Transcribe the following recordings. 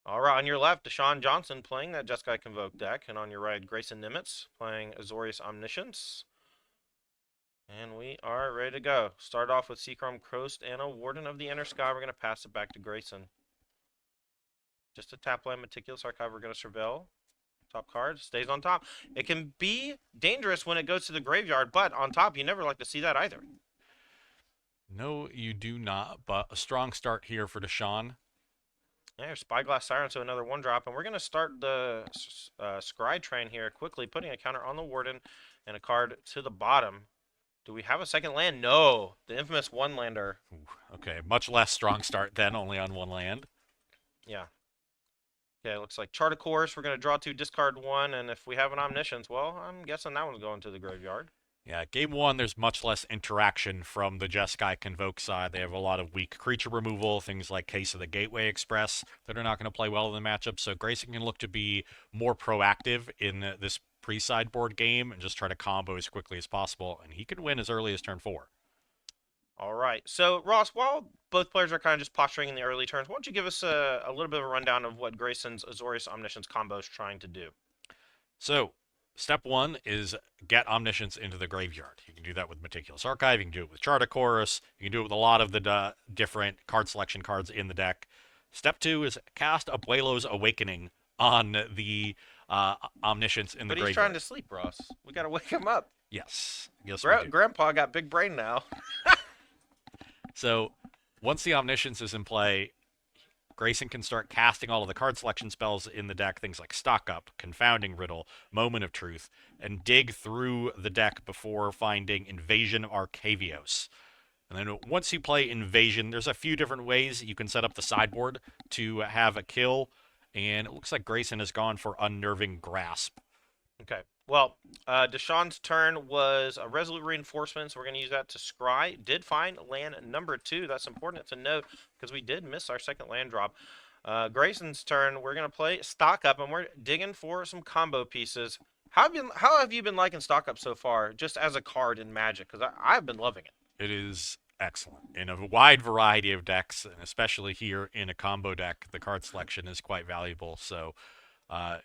All right, on your left, Deshaun Johnson playing that Jeskai Convoke deck, and on your right, Grayson Nimitz playing Azorius Omniscience. And we are ready to go. Start off with Seachrome Coast and a Warden of the Inner Sky. We're going to pass it back to Grayson. Just a tap land Meticulous Archive. We're going to surveil. Top card stays on top. It can be dangerous when it goes to the graveyard, but on top, you never like to see that either. No, you do not, but a strong start here for Deshaun. Yeah, Spyglass Siren, so another one drop. And we're going to start the Scry train here quickly, putting a counter on the Warden and a card to the bottom. Do we have a second land? No. The infamous one lander. Ooh, okay, much less strong start then, only on one land. Yeah. Okay, looks like Chart a Course. We're going to draw two, discard one, and if we have an Omniscience, well, I'm guessing that one's going to the graveyard. Yeah, game one, there's much less interaction from the Jeskai Convoke side. They have a lot of weak creature removal, things like Case of the Gateway Express that are not going to play well in the matchup. So Grayson can look to be more proactive in this pre-sideboard game and just try to combo as quickly as possible, and he can win as early as turn 4. All right. So, Ross, while both players are kind of just posturing in the early turns, why don't you give us a little bit of a rundown of what Grayson's Azorius Omniscience combo is trying to do? So, step one is get Omniscience into the graveyard. You can do that with Meticulous Archive, you can do it with Chart Chorus, you can do it with a lot of the different card selection cards in the deck. Step two is cast Abuelo's Awakening on the Omniscience in the But he's graveyard. trying to sleep, Ross. We got to wake him up. Yes, yes, we do. Grandpa got big brain now. So, once the Omniscience is in play, Grayson can start casting all of the card selection spells in the deck, things like Stock Up, Confounding Riddle, Moment of Truth, and dig through the deck before finding Invasion of Arcavios. And then once you play Invasion, there's a few different ways you can set up the sideboard to have a kill, and it looks like Grayson has gone for Unnerving Grasp. Okay. Well, Deshaun's turn was a Resolute Reinforcement, so we're going to use that to scry. Did find land number 2. That's important to note because we did miss our second land drop. Grayson's turn, we're going to play Stock Up, and we're digging for some combo pieces. How have you been liking Stock Up so far, just as a card in Magic? Because I've been loving it. It is excellent in a wide variety of decks, and especially here in a combo deck, the card selection is quite valuable. So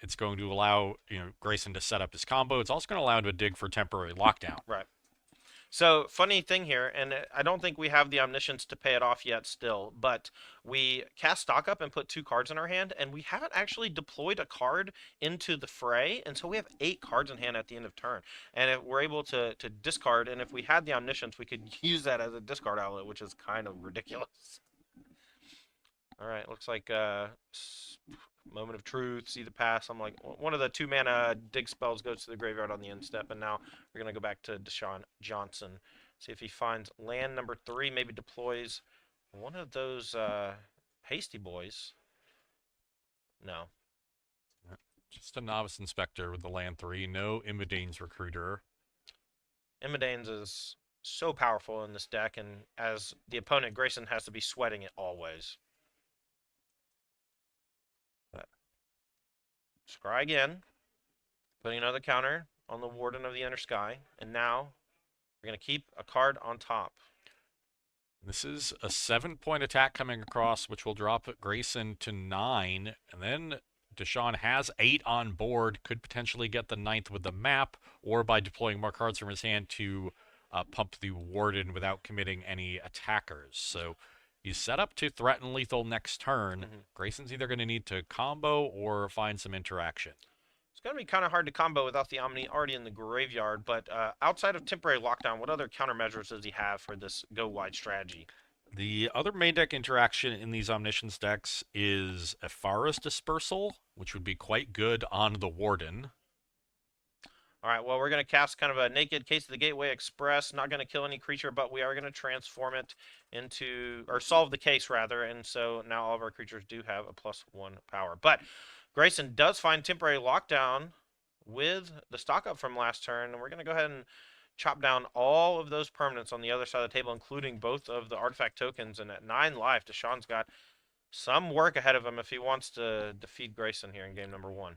it's going to allow Grayson to set up his combo. It's also going to allow him to dig for temporary lockdown. Right. So, funny thing here, and I don't think we have the Omniscience to pay it off yet still, but we cast Stock Up and put 2 cards in our hand, and we haven't actually deployed a card into the fray, and so we have 8 cards in hand at the end of turn. And if we're able to discard, and if we had the Omniscience, we could use that as a discard outlet, which is kind of ridiculous. All right, looks like Moment of Truth, See the Pass. I'm like, one of the 2-mana dig spells goes to the graveyard on the end step, and now we're going to go back to Deshaun Johnson. See if he finds land number 3, maybe deploys one of those hasty boys. No. Just a novice inspector with the land 3. No Imidane's Recruiter. Imidane's is so powerful in this deck, and as the opponent, Grayson has to be sweating it always. Scry again, putting another counter on the Warden of the Inner Sky, and now we're going to keep a card on top. This is a 7-point attack coming across, which will drop Grayson to 9, and then Deshaun has 8 on board, could potentially get the 9th with the map, or by deploying more cards from his hand to pump the Warden without committing any attackers. So he's set up to threaten lethal next turn. Grayson's either going to need to combo or find some interaction. It's going to be kind of hard to combo without the Omni already in the graveyard, but outside of temporary lockdown, what other countermeasures does he have for this go-wide strategy? The other main deck interaction in these Omniscience decks is Ephara's Dispersal, which would be quite good on the Warden. All right, well, we're going to cast kind of a naked Case of the Gateway Express. Not going to kill any creature, but we are going to transform it into, or solve the case, rather. And so now all of our creatures do have a +1 power. But Grayson does find temporary lockdown with the Stock Up from last turn. And we're going to go ahead and chop down all of those permanents on the other side of the table, including both of the artifact tokens. And at 9 life, Deshaun's got some work ahead of him if he wants to defeat Grayson here in game number 1.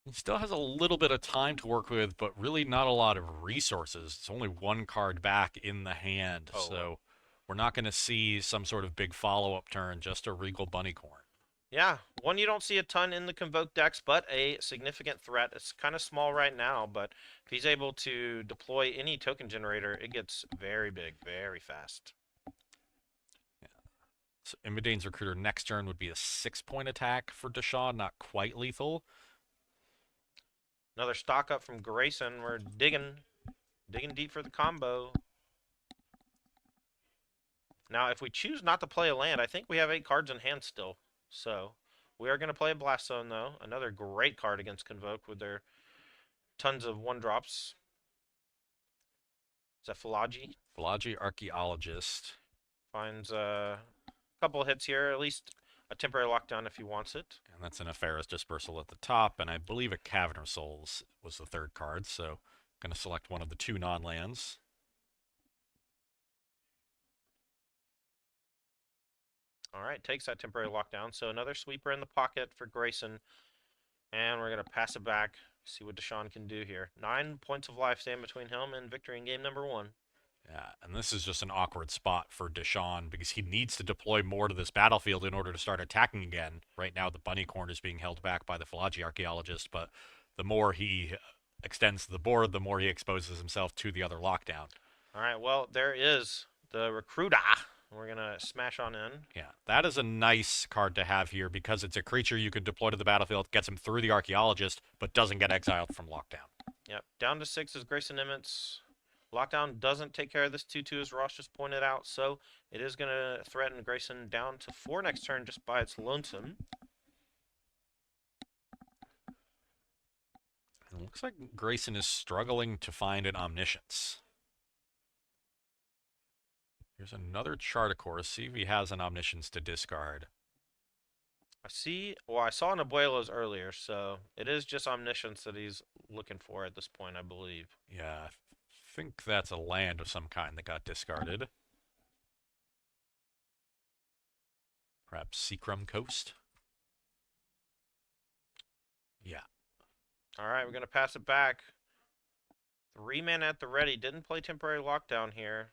He still has a little bit of time to work with, but really not a lot of resources. It's only 1 card back in the hand, so we're not going to see some sort of big follow-up turn, just a Regal Bunnycorn. Yeah, one you don't see a ton in the Convoke decks, but a significant threat. It's kind of small right now, but if he's able to deploy any token generator, it gets very big, very fast. So Imidane's Recruiter next turn would be a 6-point attack for Deshaun, not quite lethal. Another stock up from Grayson. We're digging deep for the combo. Now, if we choose not to play a land, I think we have 8 cards in hand still. So, we are going to play a Blast Zone, though. Another great card against Convoke with their tons of 1-drops. Is that Philology? Philology Archaeologist. Finds a couple hits here, at least a temporary lockdown if he wants it. And that's an Aphara's Dispersal at the top, and I believe a Cavern of Souls was the third card, so going to select one of the 2 non-lands. All right, takes that temporary lockdown. So another sweeper in the pocket for Grayson. And we're going to pass it back, see what Deshaun can do here. 9 points of life stand between him and victory in game number 1. Yeah, and this is just an awkward spot for Deshaun because he needs to deploy more to this battlefield in order to start attacking again. Right now, the bunny corn is being held back by the Philology Archaeologist, but the more he extends the board, the more he exposes himself to the other lockdown. All right, well, there is the Recruiter. We're going to smash on in. Yeah, that is a nice card to have here because it's a creature you can deploy to the battlefield, gets him through the Archaeologist, but doesn't get exiled from lockdown. Yep, down to 6 is Grayson Emmets. Lockdown doesn't take care of this 2-2, as Ross just pointed out, so it is going to threaten Grayson down to 4 next turn just by its lonesome. It looks like Grayson is struggling to find an Omniscience. Here's another Charticore. See if he has an Omniscience to discard. I saw an Abuelos earlier, so it is just Omniscience that he's looking for at this point, I believe. Yeah, I think that's a land of some kind that got discarded. Perhaps Seacrum Coast? Yeah. All right, we're going to pass it back. 3 mana at the ready. Didn't play temporary lockdown here.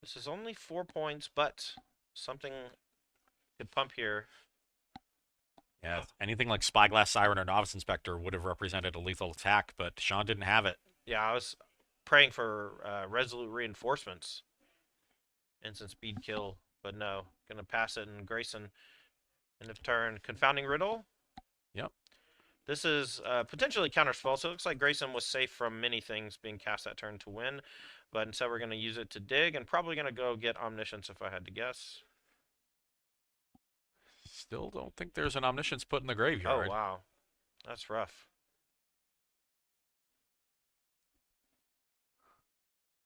This is only 4 points, but something could pump here. Yeah, anything like Spyglass Siren or Novice Inspector would have represented a lethal attack, but Sean didn't have it. Yeah, I was praying for Resolute Reinforcements. Instant speed kill, but no. Going to pass it, and Grayson, end of turn. Confounding Riddle. Yep. This is potentially counterspell, so it looks like Grayson was safe from many things being cast that turn to win. But instead we're going to use it to dig, and probably going to go get Omniscience if I had to guess. Still don't think there's an Omniscience put in the graveyard. Oh, wow. That's rough.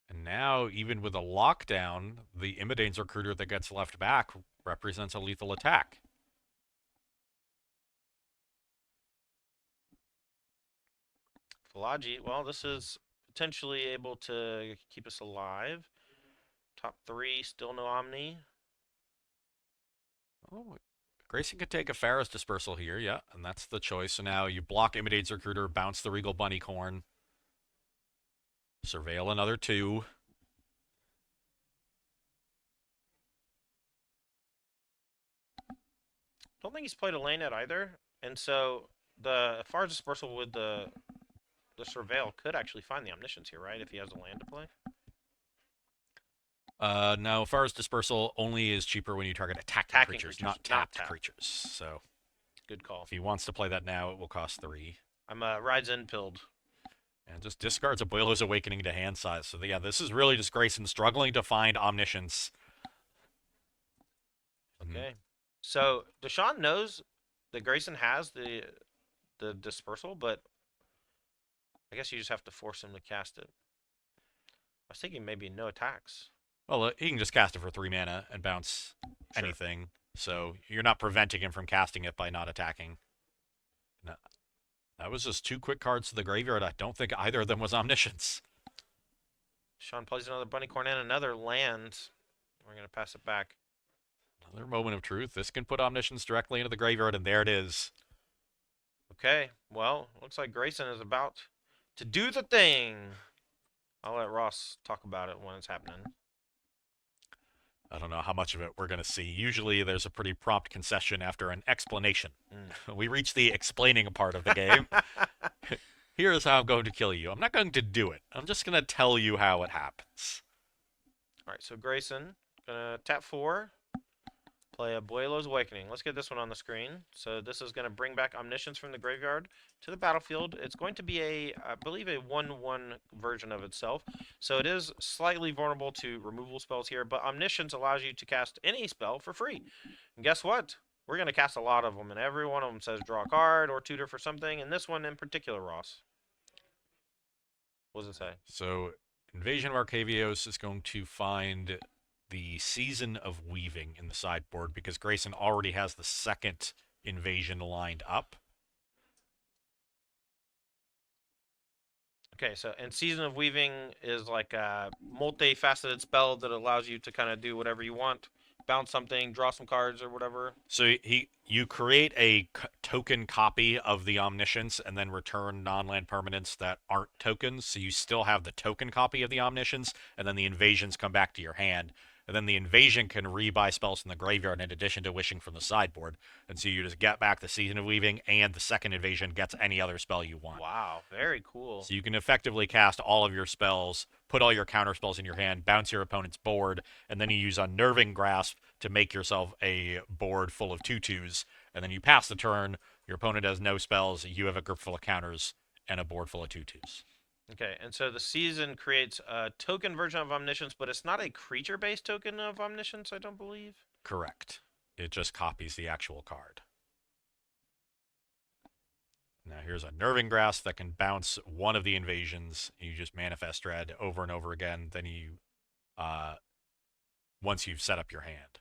And now, even with a lockdown, the Imidane's Recruiter that gets left back represents a lethal attack. Philology, well, this is potentially able to keep us alive. Top 3, still no Omni. Oh, Grayson could take a Pharaoh's Dispersal here, yeah, and that's the choice. So now you block Imidane's Recruiter, bounce the Regal Bunnycorn, surveil another 2. Don't think he's played a lane yet either, and so the Far's Dispersal with the Surveil could actually find the Omniscience here, right, if he has a land to play? No, Pharaoh's Dispersal only is cheaper when you target attacking creatures, not tapped creatures. So, good call. If he wants to play that now, it will cost 3. I'm rides in pilled. And just discards Abuelo's Awakening to hand size. So, yeah, this is really just Grayson struggling to find Omniscience. Okay. So, Deshaun knows that Grayson has the Dispersal, but I guess you just have to force him to cast it. I was thinking maybe no attacks. Well, he can just cast it for 3 mana and bounce anything. So you're not preventing him from casting it by not attacking. No. That was just 2 quick cards to the graveyard. I don't think either of them was Omniscience. Sean plays another Bunnycorn and another land. We're going to pass it back. Another moment of truth. This can put Omniscience directly into the graveyard, and there it is. Okay, well, looks like Grayson is about to do the thing. I'll let Ross talk about it when it's happening. I don't know how much of it we're going to see. Usually there's a pretty prompt concession after an explanation. We reach the explaining part of the game. Here's how I'm going to kill you. I'm not going to do it. I'm just going to tell you how it happens. All right, so Grayson, gonna tap 4, play Abuelo's Awakening. Let's get this one on the screen. So this is gonna bring back Omniscience from the graveyard to the battlefield. It's going to be I believe, a 1/1 version of itself. So it is slightly vulnerable to removal spells here, but Omniscience allows you to cast any spell for free. And guess what? We're gonna cast a lot of them, and every one of them says draw a card or tutor for something. And this one in particular, Ross, what does it say? So Invasion of Arcavios is going to find the Season of Weaving in the sideboard because Grayson already has the second invasion lined up. Okay, so and Season of Weaving is like a multifaceted spell that allows you to kind of do whatever you want, bounce something, draw some cards or whatever. So you create a token copy of the Omniscience and then return non-land permanents that aren't tokens. So you still have the token copy of the Omniscience, and then the invasions come back to your hand. And then the invasion can rebuy spells from the graveyard in addition to wishing from the sideboard. And so you just get back the Season of Weaving, and the second invasion gets any other spell you want. Wow, very cool. So you can effectively cast all of your spells, put all your counter spells in your hand, bounce your opponent's board, and then you use Unnerving Grasp to make yourself a board full of 2/2s. And then you pass the turn, your opponent has no spells, you have a grip full of counters, and a board full of 2/2s. Okay, and so the Season creates a token version of Omniscience, but it's not a creature-based token of Omniscience, I don't believe. Correct. It just copies the actual card. Now here's a Nerving Grasp that can bounce one of the invasions. You just manifest Dread over and over again. Then you, once you've set up your hand.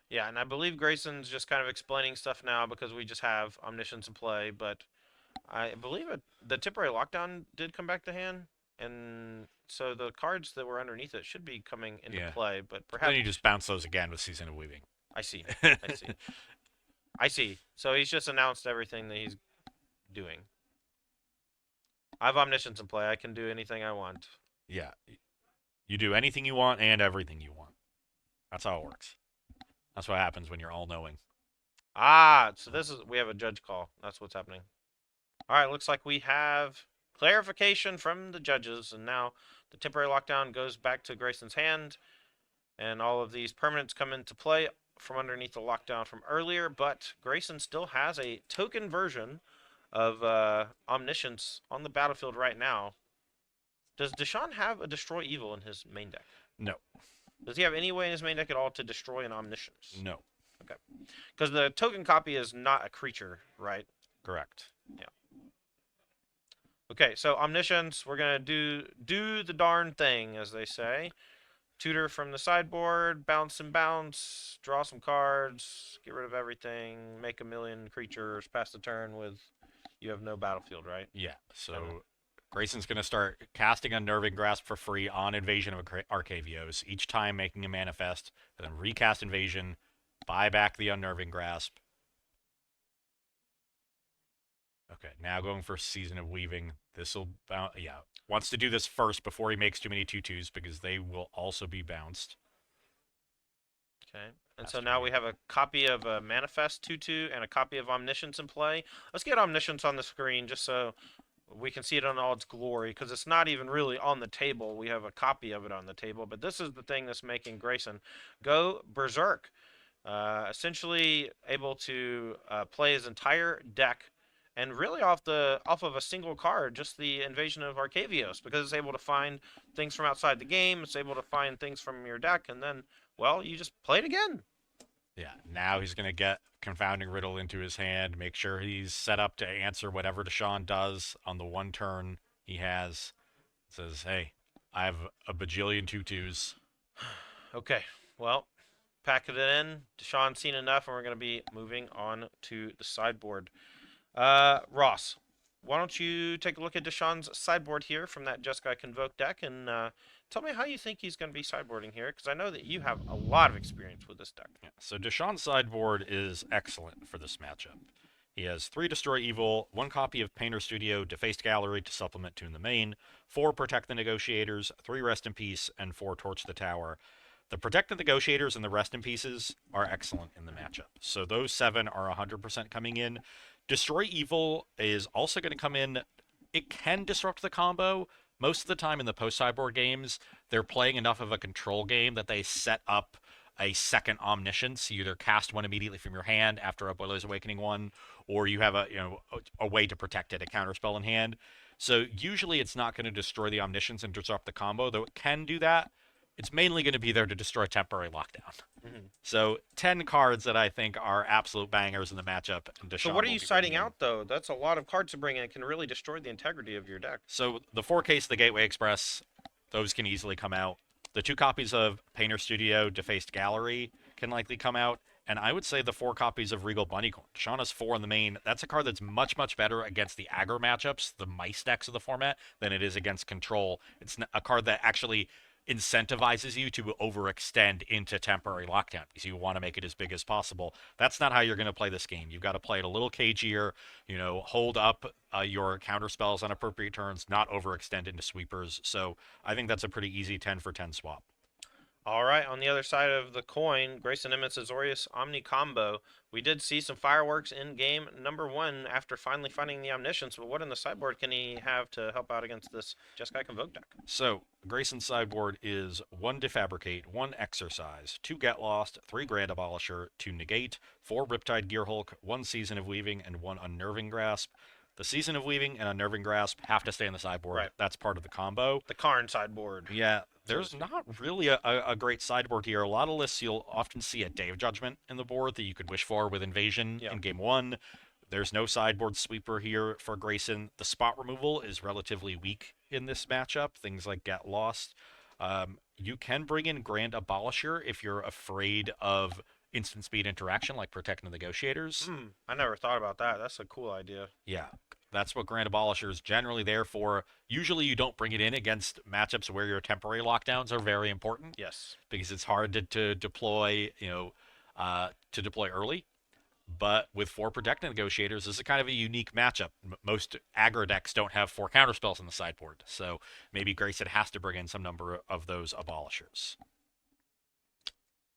Yeah, and I believe Grayson's just kind of explaining stuff now because we just have Omniscience in play, but I believe the temporary lockdown did come back to hand, and so the cards that were underneath it should be coming into play, but perhaps... Then you just bounce those again with Season of Weaving. I see. I see. I see. So he's just announced everything that he's doing. I have Omniscience in play. I can do anything I want. Yeah. You do anything you want and everything you want. That's how it works. That's what happens when you're all-knowing. Ah, so we have a judge call. That's what's happening. All right, looks like we have clarification from the judges, and now the temporary lockdown goes back to Grayson's hand, and all of these permanents come into play from underneath the lockdown from earlier, but Grayson still has a token version of Omniscience on the battlefield right now. Does Deshaun have a Destroy Evil in his main deck? No. Does he have any way in his main deck at all to destroy an Omniscience? No. Okay. Because the token copy is not a creature, right? Correct. Yeah. Okay, so Omniscience, we're going to do the darn thing, as they say. Tutor from the sideboard, bounce and bounce, draw some cards, get rid of everything, make 1,000,000 creatures, pass the turn with... You have no battlefield, right? Yeah, so Grayson's going to start casting Unnerving Grasp for free on Invasion of Arcavios, each time making a manifest, and then recast Invasion, buy back the Unnerving Grasp. Okay, now going for Season of Weaving. This'll bounce. Yeah, wants to do this first before he makes too many 2/2s because they will also be bounced. Okay, and so now we have a copy of a Manifest 2/2 and a copy of Omniscience in play. Let's get Omniscience on the screen just so we can see it in all its glory, because it's not even really on the table. We have a copy of it on the table, but this is the thing that's making Grayson go berserk. Essentially able to play his entire deck, and really off of a single card, just the Invasion of Arcavios, because it's able to find things from outside the game. It's able to find things from your deck, and then, well, you just play it again. Yeah, now he's going to get Confounding Riddle into his hand, make sure he's set up to answer whatever Deshaun does on the one turn he has. It says, hey, I have a bajillion 2/2s. Okay, well, pack it in. Deshaun's seen enough, and we're going to be moving on to the sideboard. Ross, why don't you take a look at Deshaun's sideboard here from that Jeskai Convoke deck, and tell me how you think he's going to be sideboarding here, because I know that you have a lot of experience with this deck. Yeah, so Deshaun's sideboard is excellent for this matchup. He has 3 Destroy Evil, 1 copy of Painter Studio Defaced Gallery to supplement Tune the Main, 4 Protect the Negotiators, 3 Rest in Peace, and 4 Torch the Tower. The Protect the Negotiators and the Rest in Pieces are excellent in the matchup. So those 7 are 100% coming in. Destroy Evil is also going to come in. It can disrupt the combo. Most of the time in the post-sideboard games, they're playing enough of a control game that they set up a second Omniscience. You either cast one immediately from your hand after a Boiler's Awakening one, or you have a way to protect it, a counterspell in hand. So usually it's not going to destroy the Omniscience and disrupt the combo, though it can do that. It's mainly going to be there to destroy temporary lockdown. Mm-hmm. So 10 cards that I think are absolute bangers in the matchup. And So what are you citing out, though? That's a lot of cards to bring in. It can really destroy the integrity of your deck. So the 4 case of the Gateway Express, those can easily come out. The 2 copies of Painter Studio Defaced Gallery can likely come out. And I would say the 4 copies of Regal Bunnycorn. Deshaun has 4 in the main. That's a card that's much, much better against the aggro matchups, the mice decks of the format, than it is against control. It's a card that actually incentivizes you to overextend into temporary lockdown because you want to make it as big as possible. That's not how you're going to play this game. You've got to play it a little cagier, hold up your counter spells on appropriate turns, not overextend into sweepers. So I think that's a pretty easy 10 for 10 swap. All right, on the other side of the coin, Grayson Emmett's Azorius Omni combo. We did see some fireworks in game number 1 after finally finding the Omniscience, but what in the sideboard can he have to help out against this Jeskai Convoke deck? So, Grayson's sideboard is 1 Defabricate, 1 Exercise, 2 Get Lost, 3 Grand Abolisher, 2 Negate, 4 Riptide Gearhulk, 1 Season of Weaving, and 1 Unnerving Grasp. The Season of Weaving and Unnerving Grasp have to stay in the sideboard. Right. That's part of the combo. The Karn sideboard. Yeah, there's not really a great sideboard here. A lot of lists you'll often see a Day of Judgment in the board that you could wish for with Invasion in game 1. There's no sideboard sweeper here for Grayson. The spot removal is relatively weak in this matchup. Things like Get Lost. You can bring in Grand Abolisher if you're afraid of instant speed interaction like Protect the Negotiators. I never thought about that. That's a cool idea. Yeah, that's what Grand Abolisher is generally there for. Usually you don't bring it in against matchups where your temporary lockdowns are very important. Yes. Because it's hard to deploy, to deploy early. But with 4 Protect Negotiators, this is kind of a unique matchup. Most aggro decks don't have 4 counterspells in the sideboard. So maybe Grayson has to bring in some number of those Abolishers.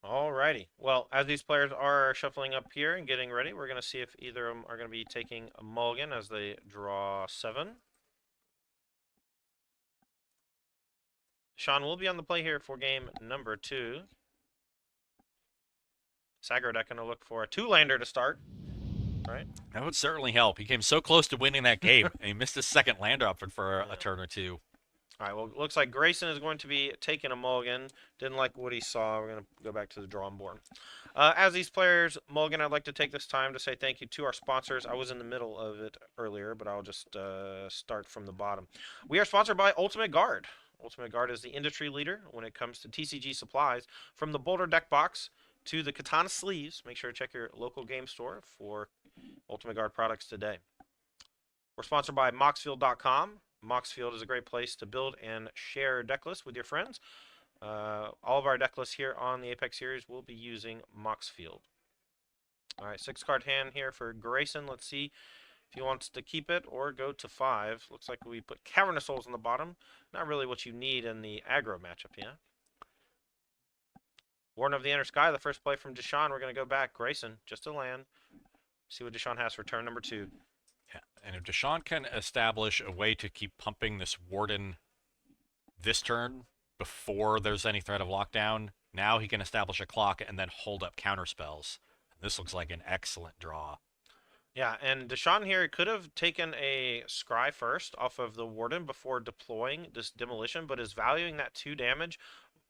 Alrighty. Well, as these players are shuffling up here and getting ready, we're going to see if either of them are going to be taking a mulligan as they draw 7. Sean will be on the play here for game number 2. Sagro deck going to look for a 2-lander to start. Right? That would certainly help. He came so close to winning that game, and he missed his second lander up for a turn or 2. All right, well, it looks like Grayson is going to be taking a mulligan. Didn't like what he saw. We're going to go back to the drawing board. As these players mulligan, I'd like to take this time to say thank you to our sponsors. I was in the middle of it earlier, but I'll just start from the bottom. We are sponsored by Ultimate Guard. Ultimate Guard is the industry leader when it comes to TCG supplies. From the Boulder deck box to the Katana sleeves, make sure to check your local game store for Ultimate Guard products today. We're sponsored by Moxfield.com. Moxfield is a great place to build and share deck lists with your friends. All of our deck lists here on the Apex series will be using Moxfield. All right, 6-card hand here for Grayson. Let's see if he wants to keep it or go to 5. Looks like we put Cavernous Souls on the bottom. Not really what you need in the aggro matchup, yeah? Warden of the Inner Sky, the first play from Deshaun. We're going to go back. Grayson, just a land. See what Deshaun has for turn number 2. Yeah, and if Deshaun can establish a way to keep pumping this Warden this turn before there's any threat of lockdown, now he can establish a clock and then hold up counterspells. This looks like an excellent draw. Yeah, and Deshaun here could have taken a Scry first off of the Warden before deploying this Demolition, but is valuing that 2 damage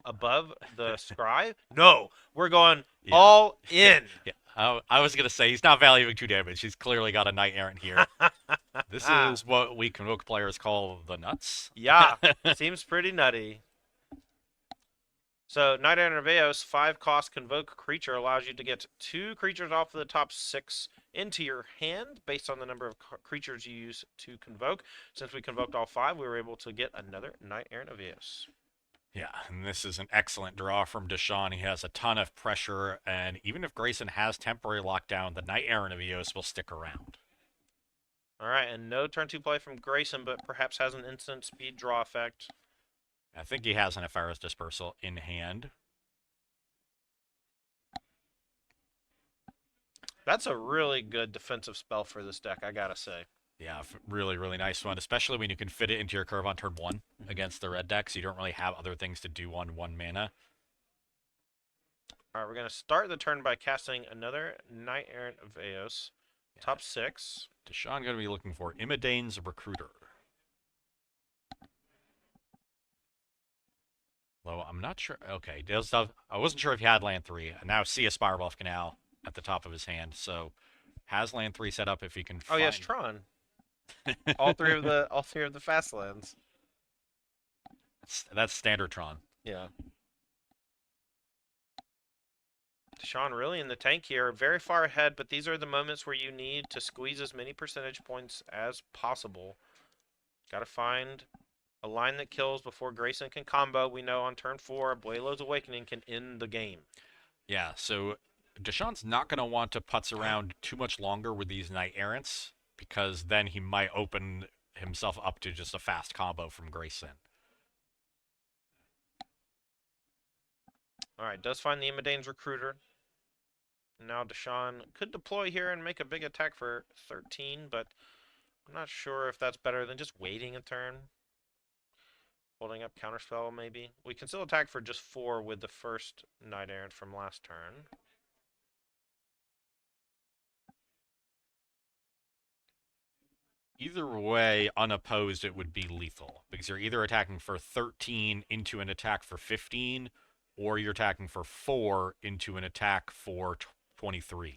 above the Scry. No, we're going all in. Yeah. I was going to say, he's not valuing 2 damage. He's clearly got a Knight Errant here. This is what we Convoke players call the nuts. Yeah, seems pretty nutty. So, Knight Errant Veos, 5-cost Convoke creature allows you to get 2 creatures off of the top 6 into your hand based on the number of creatures you use to Convoke. Since we convoked all 5, we were able to get another Knight Errant Veos. Yeah, and this is an excellent draw from Deshaun. He has a ton of pressure, and even if Grayson has temporary lockdown, the Knight Errant of Eos will stick around. All right, and no turn 2 play from Grayson, but perhaps has an instant speed draw effect. I think he has an Ephara's Dispersal in hand. That's a really good defensive spell for this deck, I gotta say. Yeah, really, really nice one, especially when you can fit it into your curve on turn 1 against the red deck, so you don't really have other things to do on 1 mana. All right, we're going to start the turn by casting another Knight Errant of Eos. Yeah. Top 6. Deshaun going to be looking for Imidane's Recruiter. Though I'm not sure. Okay, I wasn't sure if he had land 3. I now see a Spirebluff Canal at the top of his hand, so has land 3 set up if he can find... Oh, yes, Tron. all three of the fast lands. That's standard Tron. Yeah. Deshaun really in the tank here, very far ahead, but these are the moments where you need to squeeze as many percentage points as possible. Got to find a line that kills before Grayson can combo. We know on turn 4, Abuelo's Awakening can end the game. Yeah, so Deshaun's not going to want to putz around too much longer with these Knight Errants, because then he might open himself up to just a fast combo from Grayson. All right, does find the Imidane's Recruiter. Now Deshaun could deploy here and make a big attack for 13, but I'm not sure if that's better than just waiting a turn. Holding up Counterspell, maybe. We can still attack for just 4 with the first Knight Errant from last turn. Either way, unopposed, it would be lethal, because you're either attacking for 13 into an attack for 15, or you're attacking for 4 into an attack for 23.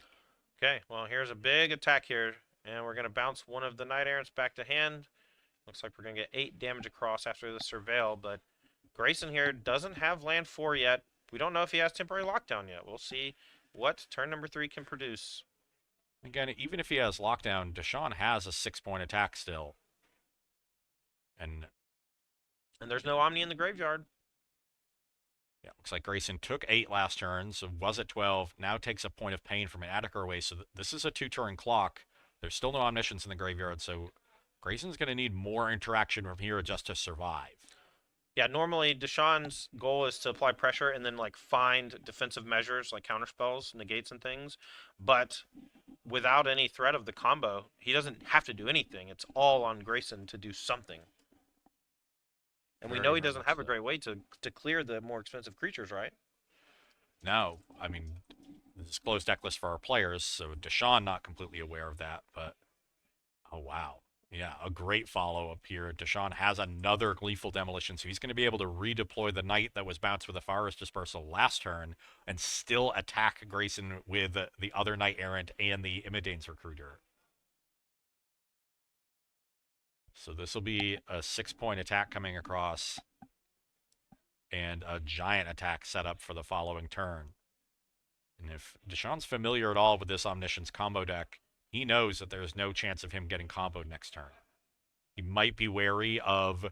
Okay, well, here's a big attack here, and we're going to bounce one of the Knight Errants back to hand. Looks like we're going to get 8 damage across after the Surveil, but Grayson here doesn't have land 4 yet. We don't know if he has temporary lockdown yet. We'll see what turn number 3 can produce. Again, even if he has lockdown, Deshaun has a 6-point attack still. And there's no Omni in the graveyard. Yeah, looks like Grayson took 8 last turn, so was at 12. Now takes a point of pain from an Attica away, so this is a 2-turn clock. There's still no Omniscience in the graveyard, so Grayson's going to need more interaction from here just to survive. Yeah, normally Deshaun's goal is to apply pressure and then like find defensive measures like counterspells, negates, and things. But without any threat of the combo, he doesn't have to do anything. It's all on Grayson to do something. And we know he doesn't have a great way to clear the more expensive creatures, right? No, I mean, this is closed deck list for our players, so Deshaun not completely aware of that, but oh wow. Yeah, a great follow-up here. Deshaun has another Gleeful Demolition, so he's going to be able to redeploy the Knight that was bounced with a Ephara's Dispersal last turn and still attack Grayson with the other Knight Errant and the Imidane's Recruiter. So this will be a 6-point attack coming across and a giant attack set up for the following turn. And if Deshaun's familiar at all with this Omniscience combo deck, he knows that there's no chance of him getting comboed next turn. He might be wary of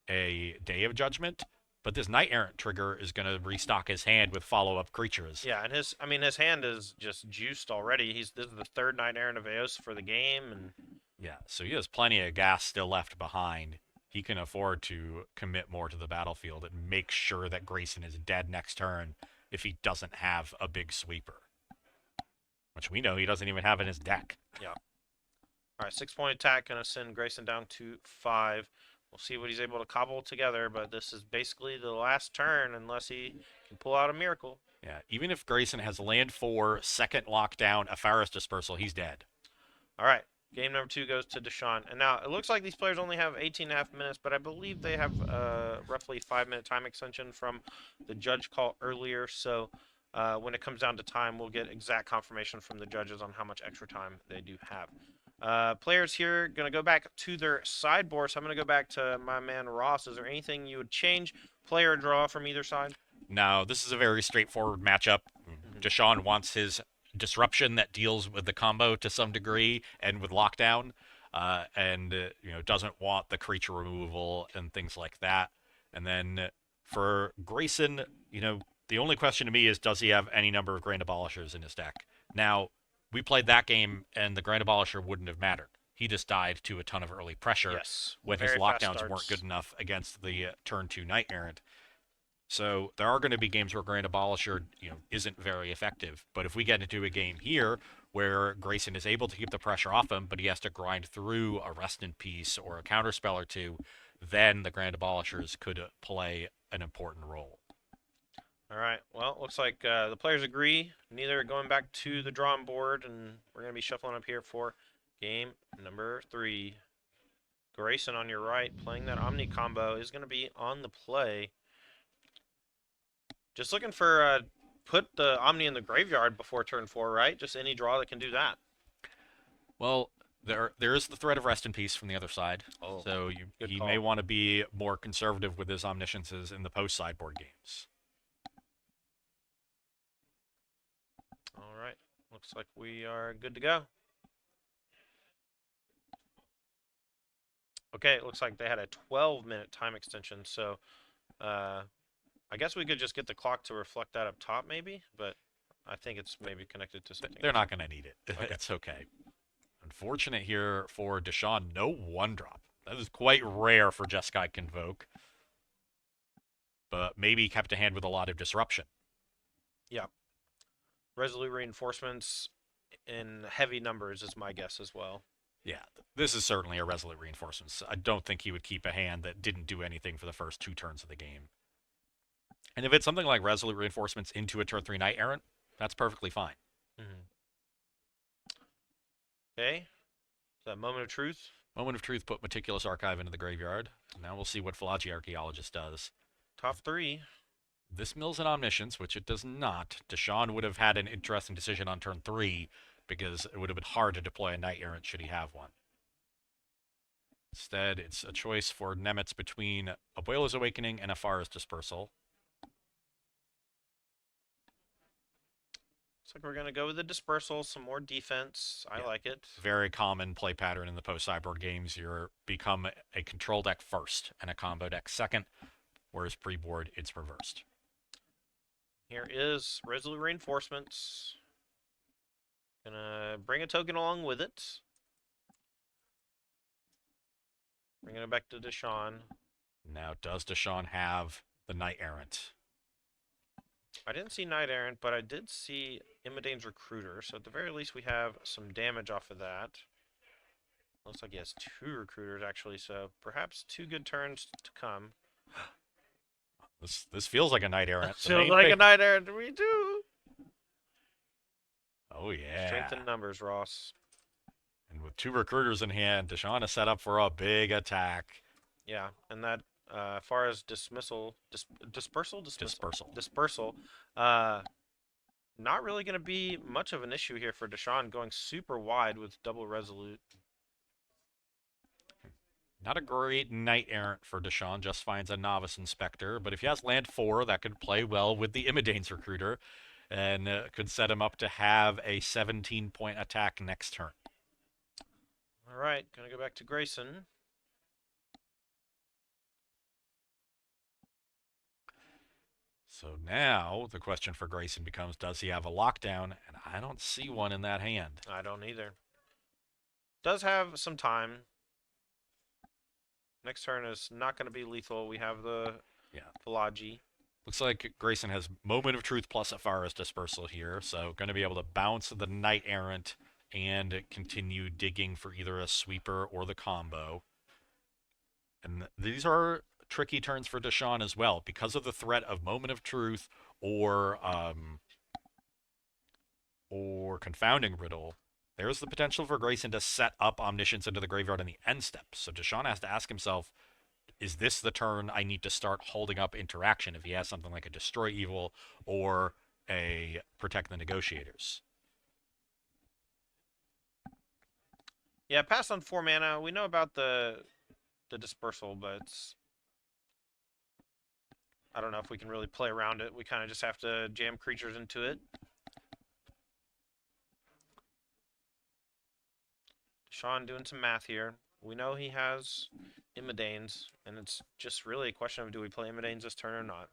a Day of Judgment, but this Knight Errant trigger is going to restock his hand with follow-up creatures. Yeah, and his hand is just juiced already. This is the 3rd Knight Errant of Eos for the game, and yeah, so he has plenty of gas still left behind. He can afford to commit more to the battlefield and make sure that Grayson is dead next turn if he doesn't have a big sweeper, which we know he doesn't even have in his deck. Yeah. All right, 6-point attack, going to send Grayson down to 5. We'll see what he's able to cobble together, but this is basically the last turn unless he can pull out a miracle. Yeah, even if Grayson has land 4, 2nd lockdown, Ephara's Dispersal, he's dead. All right, game number 2 goes to Deshaun. And now it looks like these players only have 18.5 minutes, but I believe they have roughly 5-minute time extension from the judge call earlier. So when it comes down to time, we'll get exact confirmation from the judges on how much extra time they do have. Players here going to go back to their sideboard. So I'm going to go back to my man Ross. Is there anything you would change, play or draw from either side? No, this is a very straightforward matchup. Deshaun wants his disruption that deals with the combo to some degree and with lockdown, and doesn't want the creature removal and things like that. And then For Grayson, the only question to me is, does he have any number of Grand Abolishers in his deck? Now, we played that game, and the Grand Abolisher wouldn't have mattered. He just died to a ton of early pressure Yes, when his very fast lockdowns weren't good starts. enough against the turn 2 Knight Errant. So there are going to be games where Grand Abolisher, isn't very effective. But if we get into a game here where Grayson is able to keep the pressure off him, but he has to grind through a Rest in Peace or a Counterspell or two, then the Grand Abolishers could play an important role. All right. Well, looks like the players agree. Neither are going back to the drawing board, and we're going to be shuffling up here for game number 3. Grayson on your right, playing that Omni combo, is going to be on the play. Just looking for put the Omni in the graveyard before turn 4, right? Just any draw that can do that. Well, there is the threat of Rest in Peace from the other side. Oh, So good he call. may want to be more conservative with his Omnisciences in the post-sideboard games. All right. Looks like we are good to go. Okay, it looks like they had a 12-minute time extension, so I guess we could just get the clock to reflect that up top, maybe, but I think it's maybe connected to something. They're not going to need it. Okay. It's okay. Unfortunate here for Deshaun, no 1-drop. That is quite rare for Jeskai Convoke. But maybe kept a hand with a lot of disruption. Yeah. Resolute reinforcements in heavy numbers is my guess as well. Yeah, this is certainly a Resolute Reinforcements. I don't think he would keep a hand that didn't do anything for the first 2 turns of the game. And if it's something like Resolute Reinforcements into a turn 3 Knight Errant, that's perfectly fine. Okay. Is that Moment of Truth? Moment of Truth put Meticulous Archive into the graveyard. Now we'll see what Philology Archaeologist does. Top 3. This mills an Omniscience, which it does not. Deshaun would have had an interesting decision on turn 3, because it would have been hard to deploy a Knight Errant should he have one. Instead, it's a choice for Nemetz between Abuela's Awakening and Afara's Dispersal. Looks like we're going to go with the Dispersal, some more defense. I like it. Very common play pattern in the post-sideboard games. You become a control deck first and a combo deck second, whereas pre-board, it's reversed. Here is Resolute Reinforcements. Gonna bring a token along with it. Bringing it back to Deshaun. Now, does Deshaun have the Knight Errant? I didn't see Knight Errant, but I did see Immodane's Recruiter, so at the very least we have some damage off of that. Looks like he has 2 Recruiters, actually, so perhaps 2 good turns to come. This feels like a Knight Errant. Feels like a Knight Errant to me, too! Oh, yeah. Strength in numbers, Ross. And with 2 Recruiters in hand, Deshaun is set up for a big attack. Yeah, and that, as far as dispersal, not really going to be much of an issue here for Deshaun, going super wide with double Resolute. Not a great Knight Errant for Deshaun, just finds a Novice Inspector, but if he has land 4, that could play well with the Immodane's Recruiter, and could set him up to have a 17-point attack next turn. All right, gonna go back to Grayson. So now the question for Grayson becomes, does he have a lockdown? And I don't see one in that hand. I don't either. Does have some time. Next turn is not going to be lethal. We have the Philology. Looks like Grayson has Moment of Truth plus Afara's Dispersal here, so going to be able to bounce the Knight Errant and continue digging for either a sweeper or the combo. And these are tricky turns for Deshaun as well, because of the threat of Moment of Truth or Confounding Riddle. There's the potential for Grayson to set up Omniscience into the graveyard in the end step. So Deshaun has to ask himself, is this the turn I need to start holding up interaction if he has something like a Destroy Evil or a Protect the Negotiators? Yeah, pass on 4 mana. We know about the Dispersal, but I don't know if we can really play around it. We kind of just have to jam creatures into it. Deshaun doing some math here. We know he has Immodanes, and it's just really a question of do we play Immodanes this turn or not.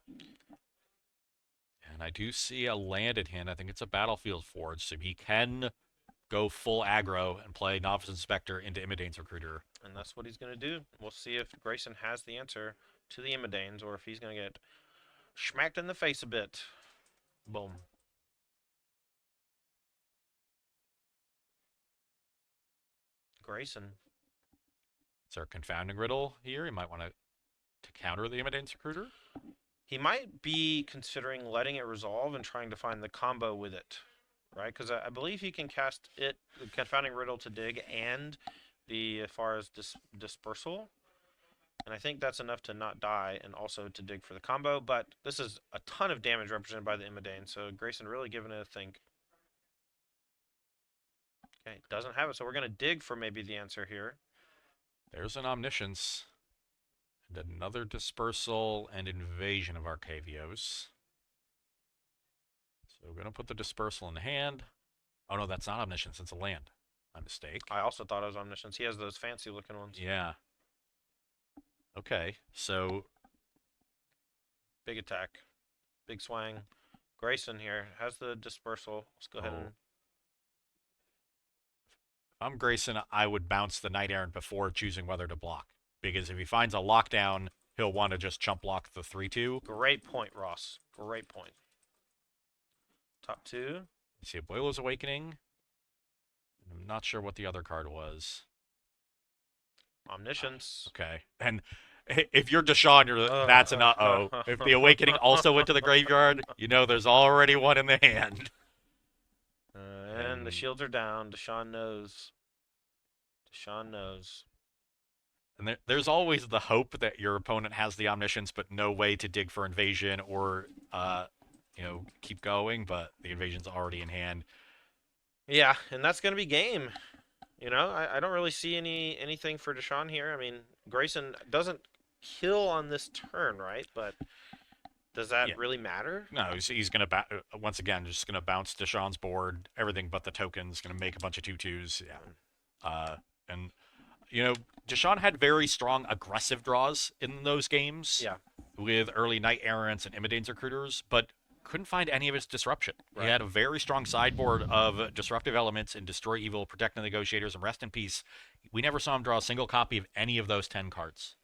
And I do see a land in hand. I think it's a Battlefield Forge, so he can go full aggro and play Novice Inspector into Immodane's Recruiter. And that's what he's going to do. We'll see if Grayson has the answer to the Immodanes or if he's going to get smacked in the face a bit. Boom. Grayson. Is there a Confounding Riddle here? He might want to counter the Immodane's Recruiter. He might be considering letting it resolve and trying to find the combo with it, right? Because I believe he can cast it, the Confounding Riddle to dig, and the as far as dispersal. And I think that's enough to not die and also to dig for the combo. But this is a ton of damage represented by the Immodane, so Grayson really giving it a think. Okay, doesn't have it, so we're going to dig for maybe the answer here. There's an Omniscience. And another Dispersal and Invasion of Arcavios. So we're going to put the Dispersal in the hand. Oh no, that's not Omniscience, it's a land. My mistake. I also thought it was Omniscience. He has those fancy looking ones. Yeah. Okay, so big attack. Big swang. Grayson here has the dispersal. Let's go ahead and... If I'm Grayson, I would bounce the Knight Errant before choosing whether to block. Because if he finds a lockdown, he'll want to just chump block the 3-2. Great point, Ross. Great point. Top two. You see Abuelo's Awakening. I'm not sure what the other card was. Omniscience. Okay. And if you're Deshaun, that's an uh-oh. If the Awakening also went to the graveyard, you know there's already one in the hand. And the shields are down. Deshaun knows. Deshaun knows. And there's always the hope that your opponent has the Omniscience, but no way to dig for invasion or, keep going. But the invasion's already in hand. Yeah, and that's going to be game. You know, I don't really see anything for Deshaun here. I mean, Grayson doesn't kill on this turn, right? But does that really matter? No, he's going to, once again, just going to bounce Deshaun's board, everything but the tokens, going to make a bunch of 2/2s. Yeah. And, Deshaun had very strong aggressive draws in those games. Yeah. With early Knight Errants and Immodane's Recruiters, but couldn't find any of its disruption. Right. He had a very strong sideboard of disruptive elements in Destroy Evil, Protect the Negotiators, and Rest in Peace. We never saw him draw a single copy of any of those 10 cards.